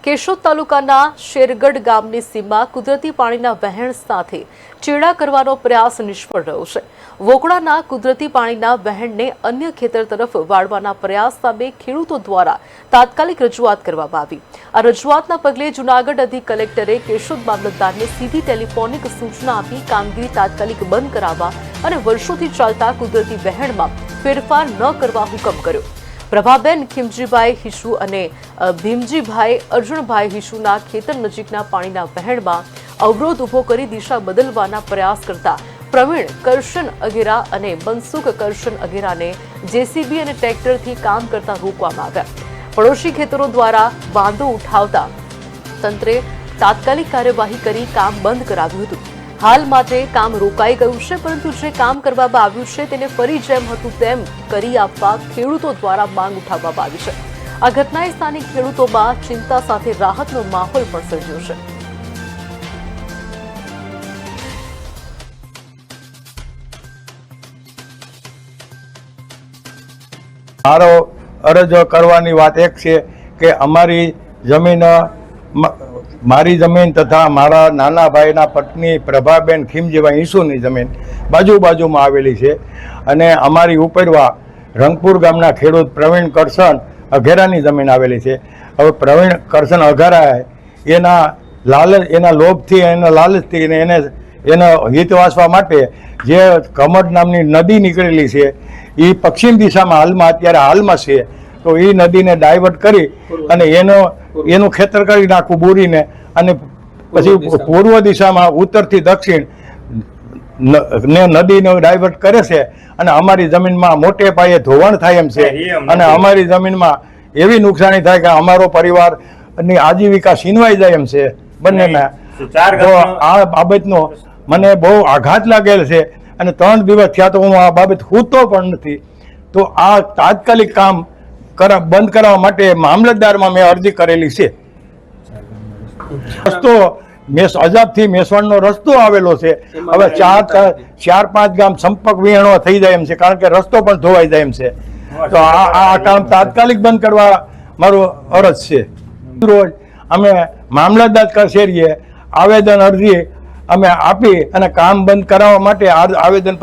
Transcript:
કેશોદ તાલુકાના શેરગઢ ગામની સીમમાં કુદરતી પાણીના વહેણ સાથે ચેડા કરવાનો પ્રયાસ નિષ્ફળ રહ્યો છે। વોકળાના કુદરતી પાણીના વહેણને અન્ય ખેતર તરફ વાળવાના પ્રયાસ સામે ખેડૂતો દ્વારા તાત્કાલિક રજૂઆત કરવામાં આવી। આ રજૂઆતના પગલે જૂનાગઢ અધિક કલેક્ટરે કેશોદ મામલતદારને સીધી ટેલિફોનિક સૂચના આપી કામગીરી તાત્કાલિક બંધ કરાવવા અને વર્ષોથી ચાલતા કુદરતી વહેણમાં ફેરફાર ન કરવા હુકમ કર્યો। પ્રભાબેન ખીમજીભાઈ હિશુ અને ભીમજીભાઈ અર્જુનભાઈ હિશુના ખેતર નજીકના પાણીના વહેણમાં અવરોધ ઉભો કરી દિશા બદલવાના પ્રયાસ કરતા પ્રવીણ કરશન અગેરા અને મનસુખ કરશન અગેરાને જેસીબી અને ટ્રેક્ટરથી કામ કરતા રોકવામાં આવ્યા। પડોશી ખેતરો દ્વારા વાંધો ઉઠાવતા તંત્રે તાત્કાલિક કાર્યવાહી કરી કામ બંધ કરાવ્યું હતું। હાલ માટે કામ રોકાઈ ગયું છે, પરંતુ જે કામ કરવામાં આવ્યું છે તેને ફરી જેમ હતું તેમ કરી આપવા ખેડૂતો દ્વારા માંગ ઉઠાવવામાં આવી છે। આ ઘટનાએ સ્થાનિક ખેડૂતોમાં ચિંતા સાથે રાહતનો માહોલ પણ સર્જ્યો છે। મારો અરજ કરવાની વાત એક છે કે અમારી જમીન મારી જમીન તથા મારા નાના ભાઈના પત્ની પ્રભાબેન ખીમજીભાઈ ઈસુની જમીન બાજુમાં આવેલી છે અને અમારી ઉપરવા રંગપુર ગામના ખેડૂત પ્રવીણ કરશન અઘેરાની જમીન આવેલી છે। હવે પ્રવીણ કરશન અઘેરાએ એના લોભથી એના લાલચથી એને હિત વાસવા માટે જે કમટ નામની નદી નીકળેલી છે એ પશ્ચિમ દિશામાં હાલમાં છે, તો એ નદીને ડાયવર્ટ કરી અને એનું ખેતર કરી નાખવું બોરીને, અને પછી પૂર્વ દિશામાં ઉત્તરથી દક્ષિણ નદીને ડાયવર્ટ કરે છે અને અમારી જમીનમાં મોટે પાયે ધોવાણ થાય એમ છે અને અમારી જમીનમાં એવી નુકસાની થાય કે અમારો પરિવારની આજીવિકા છીનવાઈ જાય એમ છે બંનેના। તો આ બાબતનો મને બહુ આઘાત લાગેલ છે અને 3 દિવસ થયા તો હું આ બાબત સૂતો પણ નથી। તો આ તાત્કાલિક કામ બંધ કરાવવા માટે મામલતદારમાં મેં અરજી કરેલી છે। રસ્તો અજાબથી મેસવાણનો રસ્તો આવેલો છે, હવે 4-5 ગામ સંપર્ક વિહોણો થઈ જાય એમ છે, કારણ કે રસ્તો પણ ધોવાઈ જાય એમ છે। તો આ કામ તાત્કાલિક બંધ કરવા મારો અરજ છે। રોજ અમે મામલતદાર કચેરીએ આવેદન અરજી અમે આપી અને કામ બંધ કરાવવા માટે આવેદન